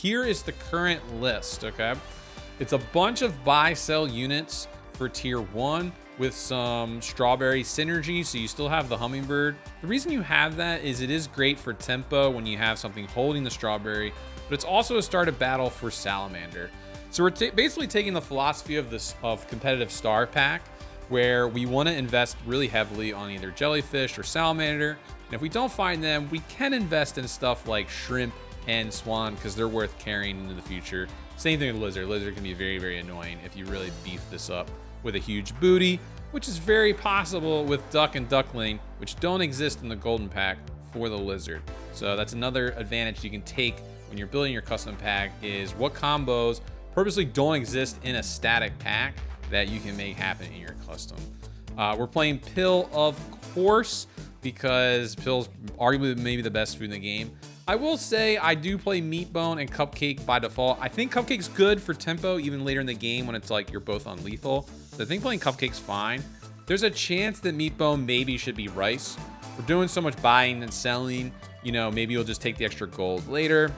here is the current list, okay? It's a bunch of buy sell units for tier 1 with some strawberry synergy, so you still have the hummingbird. The reason you have that is it is great for tempo when you have something holding the strawberry, but it's also a start of battle for salamander. So we're basically taking the philosophy of competitive star pack, where we want to invest really heavily on either jellyfish or salamander, and if we don't find them, we can invest in stuff like shrimp and swan because they're worth carrying into the future. Same thing with lizard. Lizard can be very, very annoying if you really beef this up with a huge booty, which is very possible with duck and duckling, which don't exist in the golden pack for the lizard. So that's another advantage you can take when you're building your custom pack, is what combos purposely don't exist in a static pack that you can make happen in your custom. We're playing pill, of course, because pill's arguably maybe the best food in the game. I will say I do play meat bone and cupcake by default. I think cupcake's good for tempo even later in the game when it's like you're both on lethal. So I think playing cupcake's fine. There's a chance that meat bone maybe should be rice. We're doing so much buying and selling, you know, maybe you'll just take the extra gold later.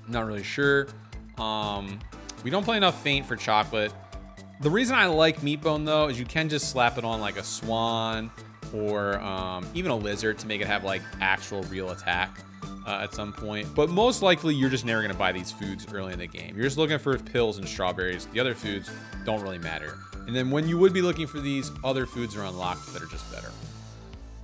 I'm not really sure. We don't play enough faint for chocolate. The reason I like meat bone though is you can just slap it on like a swan or even a lizard to make it have like actual real attack at some point. But most likely you're just never going to buy these foods early in the game. You're just looking for pills and strawberries. The other foods don't really matter. And then when you would be looking for these, other foods are unlocked that are just better.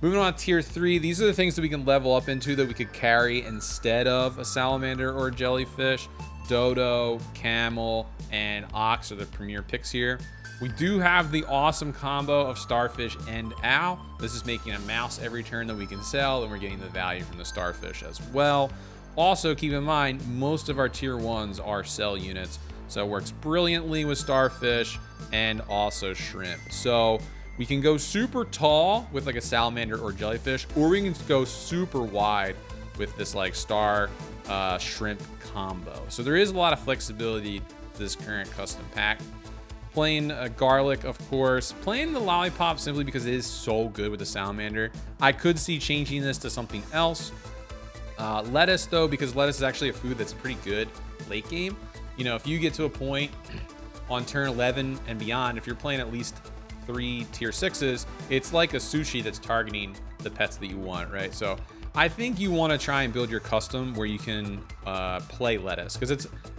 Moving on to tier 3, these are the things that we can level up into that we could carry instead of a salamander or a jellyfish. Dodo, camel, and ox are the premier picks here. We do have the awesome combo of starfish and owl. This is making a mouse every turn that we can sell, and we're getting the value from the starfish as well. Also, keep in mind, most of our tier 1s are sell units, so it works brilliantly with starfish and also shrimp. So we can go super tall with like a salamander or jellyfish, or we can go super wide with this like star shrimp combo. So there is a lot of flexibility to this current custom pack. Playing garlic, of course. Playing the lollipop simply because it is so good with the salamander. I could see changing this to something else. Lettuce though, because lettuce is actually a food that's pretty good late game. You know, if you get to a point on turn 11 and beyond, if you're playing at least 3 tier 6s, it's like a sushi that's targeting the pets that you want, right? So I think you want to try and build your custom where you can play lettuce, because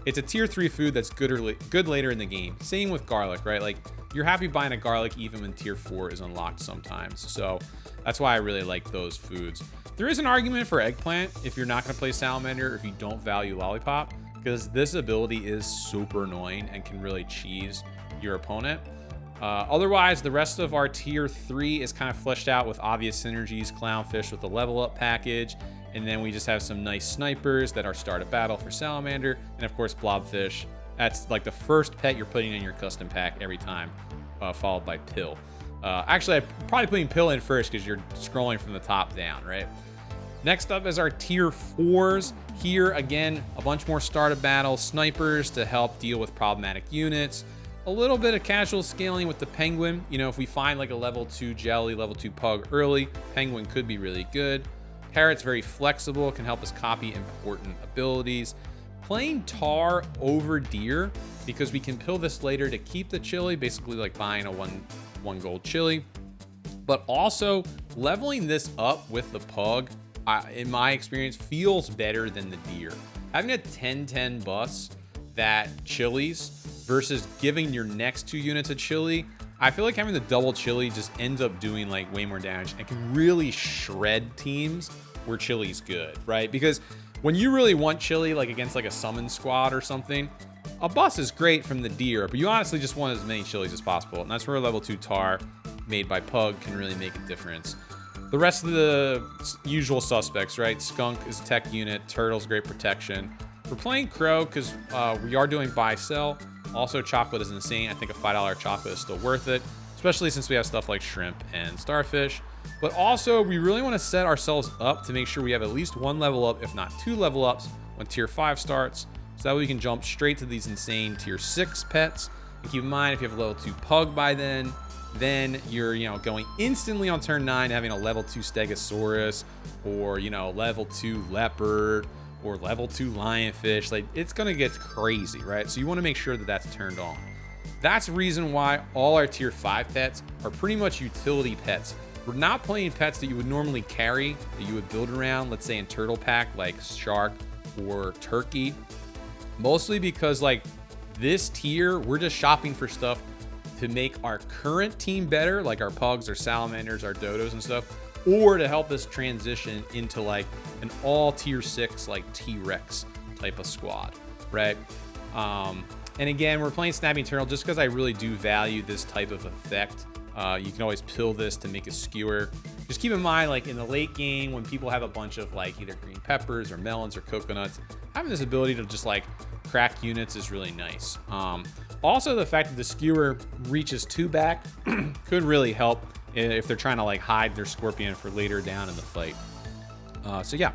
it's a tier 3 food that's good later in the game. Same with garlic, right? Like you're happy buying a garlic even when tier 4 is unlocked sometimes. So that's why I really like those foods. There is an argument for eggplant if you're not going to play salamander, or if you don't value lollipop, because this ability is super annoying and can really cheese your opponent. Otherwise, the rest of our tier 3 is kind of fleshed out with obvious synergies. Clownfish with the level up package, and then we just have some nice snipers that are start a battle for salamander, and of course blobfish. That's like the first pet you're putting in your custom pack every time, followed by pill. Actually, I'm probably putting pill in first because you're scrolling from the top down, right? Next up is our tier 4s. Here again, a bunch more start a battle snipers to help deal with problematic units. A little bit of casual scaling with the penguin. You know, if we find like a level 2 jelly, level 2 pug early, penguin could be really good. Parrot's very flexible, can help us copy important abilities. Playing tar over deer, because we can pill this later to keep the chili, basically like buying a one gold chili. But also leveling this up with the pug, in my experience, feels better than the deer. Having a 10-10 bus that chilies versus giving your next 2 units a chili, I feel like having the double chili just ends up doing like way more damage and can really shred teams where chili's good, right? Because when you really want chili, like against like a summon squad or something, a bus is great from the deer, but you honestly just want as many chilies as possible. And that's where a level 2 tar made by pug can really make a difference. The rest of the usual suspects, right? Skunk is a tech unit, turtle's great protection. We're playing crow because we are doing buy sell. Also, chocolate is insane. I think a $5 chocolate is still worth it, especially since we have stuff like shrimp and starfish. But also, we really want to set ourselves up to make sure we have at least 1 level up, if not 2 level ups, when tier 5 starts, so that way we can jump straight to these insane tier 6 pets. And keep in mind, if you have a level 2 pug by then you're, going instantly on turn 9 having a level 2 stegosaurus, or, level 2 leopard, or level 2 lionfish. Like, it's gonna get crazy, right? So you want to make sure that that's turned on. That's the reason why all our tier 5 pets are pretty much utility pets. We're not playing pets that you would normally carry, that you would build around, let's say in turtle pack, like shark or turkey. Mostly because like this tier, we're just shopping for stuff to make our current team better, like our pugs, our salamanders, our dodos and stuff, or to help us transition into like an all tier 6 like T-Rex type of squad, right? And again, we're playing Snapping Turtle just because I really do value this type of effect. You can always pill this to make a skewer. Just keep in mind, like in the late game, when people have a bunch of like either green peppers or melons or coconuts, having this ability to just like crack units is really nice. Also, the fact that the skewer reaches 2 back could really help if they're trying to like hide their scorpion for later down in the fight. So yeah,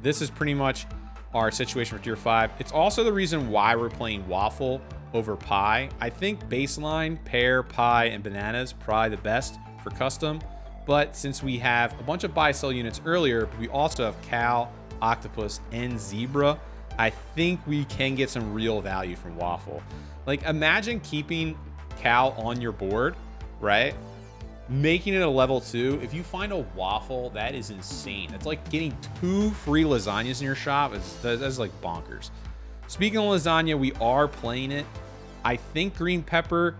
this is pretty much our situation for tier 5. It's also the reason why we're playing waffle over pie. I think baseline, pear, pie, and bananas probably the best for custom. But since we have a bunch of buy-sell units earlier, we also have cow, octopus, and zebra, I think we can get some real value from waffle. Like, imagine keeping cow on your board, right? Making it a level 2. If you find a waffle, that is insane. It's like getting 2 free lasagnas in your shop. That's like bonkers. Speaking of lasagna, we are playing it. I think green pepper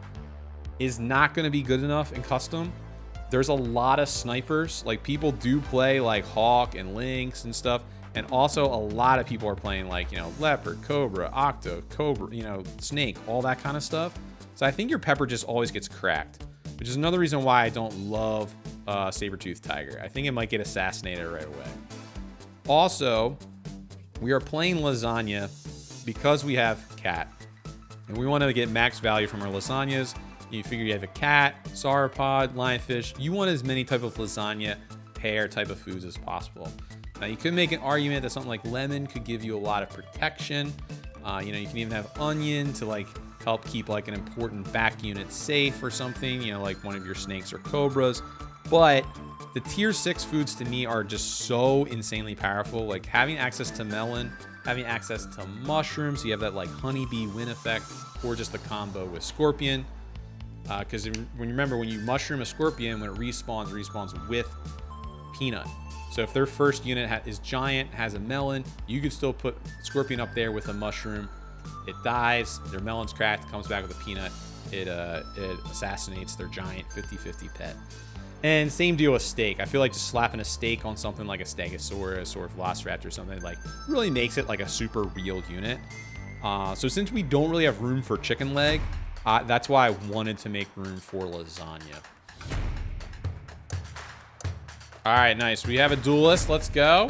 is not going to be good enough in custom. There's a lot of snipers. Like, people do play like hawk and lynx and stuff. And also a lot of people are playing like, you know, leopard, cobra, octo, cobra, you know, snake, all that kind of stuff. So I think your pepper just always gets cracked, which is another reason why I don't love saber-toothed tiger. I think it might get assassinated right away. Also, we are playing lasagna because we have cat, and we want to get max value from our lasagnas. You figure you have a cat, sauropod, lionfish. You want as many type of lasagna pear type of foods as possible. Now, you could make an argument that something like lemon could give you a lot of protection. You know, you can even have onion to like help keep like an important back unit safe or something, you know, like one of your snakes or cobras. But the tier 6 foods to me are just so insanely powerful. Like having access to melon, having access to mushrooms, so you have that like honeybee win effect, or just the combo with scorpion. Because when you remember, when you mushroom a scorpion, when it respawns with peanut. So if their first unit is giant, has a melon, you could still put scorpion up there with a mushroom. It dies, their melon's cracked, comes back with a peanut. It assassinates their giant 50-50 pet. And same deal with steak. I feel like just slapping a steak on something like a stegosaurus or a velociraptor or something like really makes it like a super real unit. So since we don't really have room for chicken leg, that's why I wanted to make room for lasagna. All right, nice. We have a duelist. Let's go.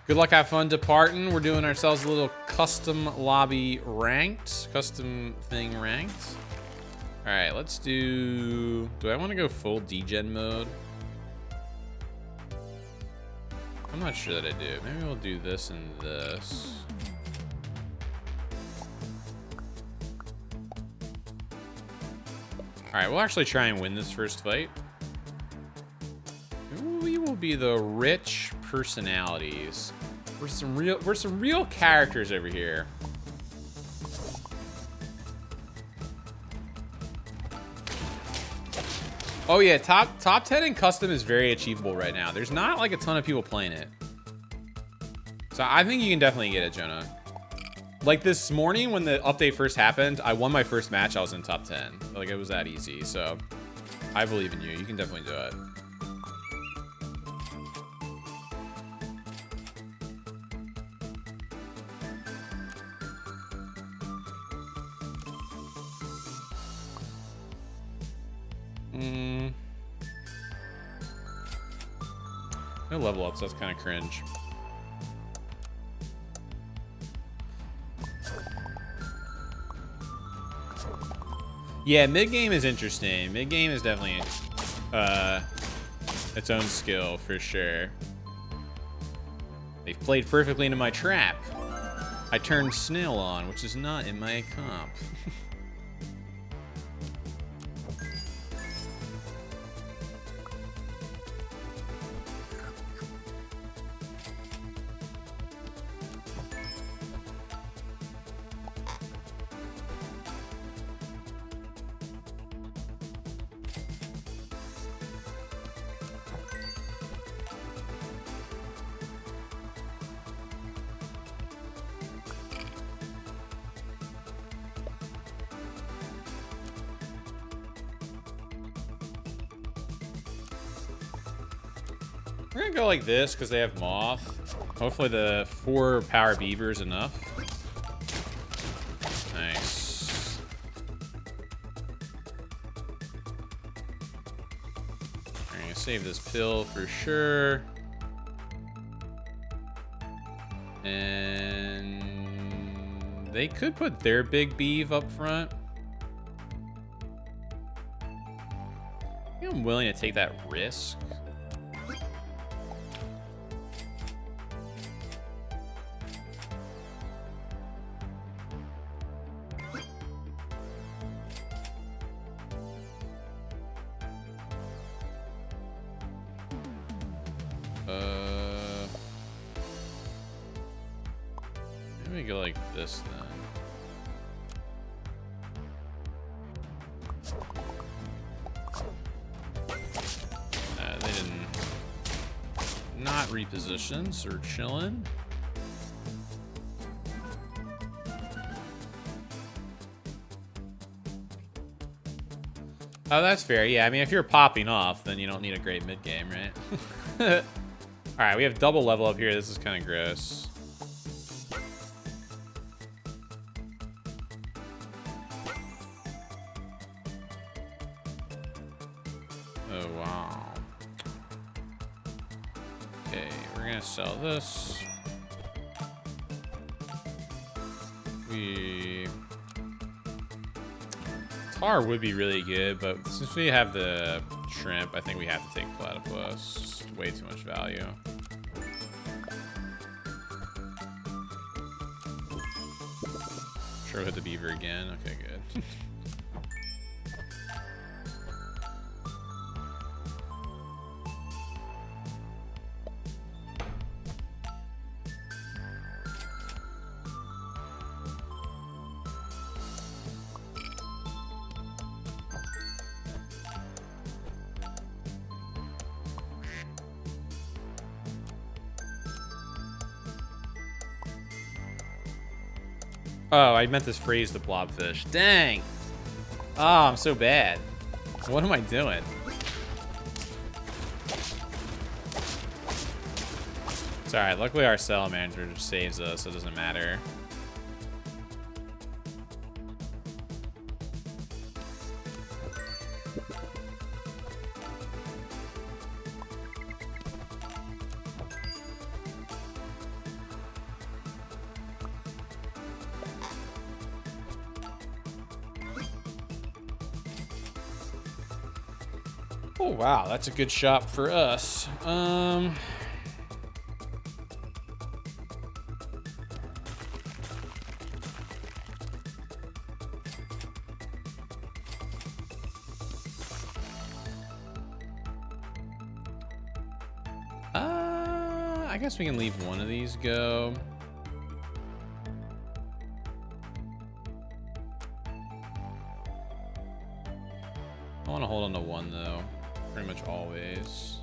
Good luck, have fun departing. We're doing ourselves a little custom lobby ranked, custom thing ranked. All right, let's do I want to go full degen mode? I'm not sure that I do. Maybe we'll do this and this. All right, we'll actually try and win this first fight. We will be the rich personalities. We're some real characters over here. Oh yeah, top 10 in custom is very achievable right now. There's not like a ton of people playing it. So I think you can definitely get it, Jonah. Like this morning when the update first happened, I won my first match, I was in top 10. Like it was that easy, so I believe in you. You can definitely do it. No level ups, that's kind of cringe. Yeah, mid-game is interesting. Mid-game is definitely its own skill for sure. They've played perfectly into my trap. I turned snail on, which is not in my comp. We're gonna go like this because they have moth. Hopefully the 4 power beaver is enough. Nice. I'm gonna save this pill for sure. And they could put their big beeve up front. I think I'm willing to take that risk. Maybe go like this then. They didn't. Not reposition, so we're chilling. Oh, that's fair. Yeah, I mean, if you're popping off, then you don't need a great mid game, right? All right, we have double level up here. This is kind of gross. Oh, wow. Okay, we're going to sell this. Tar would be really good, but since we have the shrimp, I think we have to take platypus. Just way too much value. Sure, we'll hit the beaver again. Okay, good. Oh, I meant to freeze the blobfish. Dang. Oh, I'm so bad. What am I doing? It's alright. Luckily, our cell manager just saves us, so it doesn't matter. Oh, wow, that's a good shot for us. I guess we can leave one of these go. I want to hold on to one though. Pretty much always.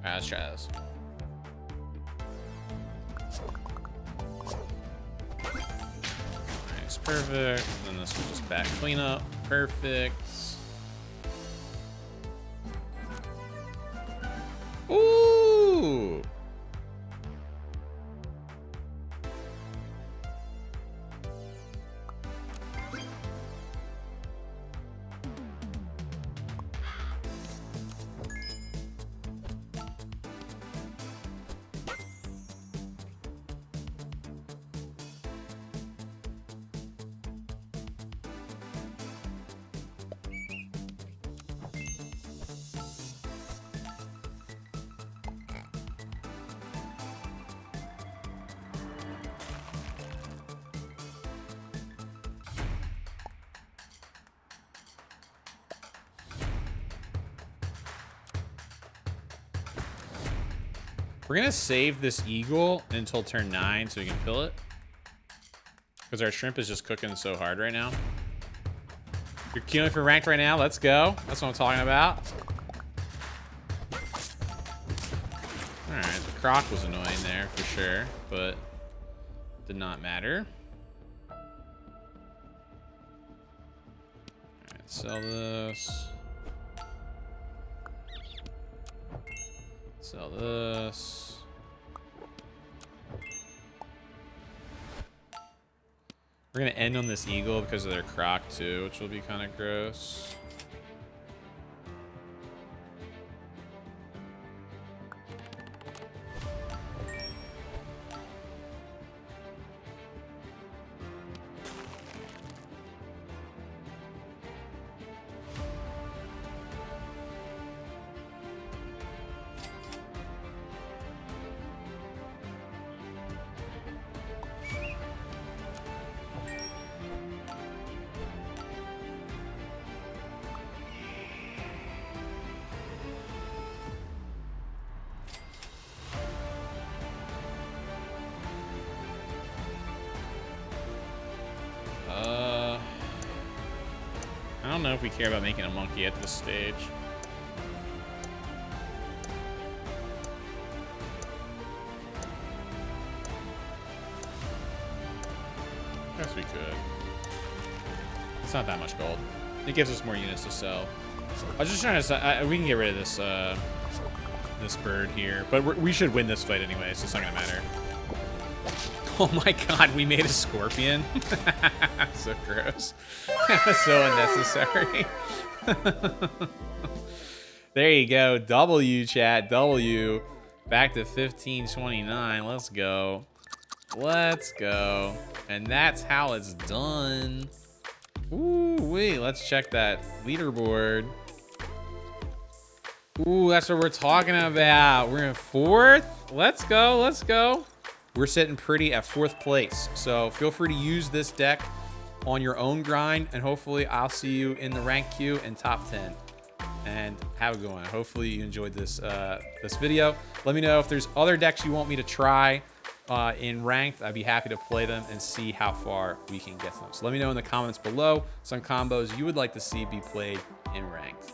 Alright, let's try this. Nice, perfect. Then this will just back cleanup. Perfect. Ooh! We're gonna save this eagle until turn 9 so we can kill it. Because our shrimp is just cooking so hard right now. You're queuing for ranked right now. Let's go. That's what I'm talking about. Alright, the croc was annoying there for sure, but did not matter. Alright, sell this. Sell this. We're gonna end on this eagle because of their croc too, which will be kind of gross. I don't know if we care about making a monkey at this stage. Guess we could. It's not that much gold. It gives us more units to sell. I was just trying to. We can get rid of this this bird here, but we should win this fight anyway, so it's not gonna matter. Oh my god, we made a scorpion. So gross. That was so unnecessary. There you go. W, chat. W. Back to 1529. Let's go. Let's go. And that's how it's done. Ooh, wait. Let's check that leaderboard. Ooh, that's what we're talking about. We're in 4th. Let's go. Let's go. We're sitting pretty at 4th place. So feel free to use this deck on your own grind, and hopefully I'll see you in the rank queue and top 10. And have a good one. Hopefully you enjoyed this this video. Let me know if there's other decks you want me to try in ranked. I'd be happy to play them and see how far we can get them. So let me know in the comments below some combos you would like to see be played in ranked.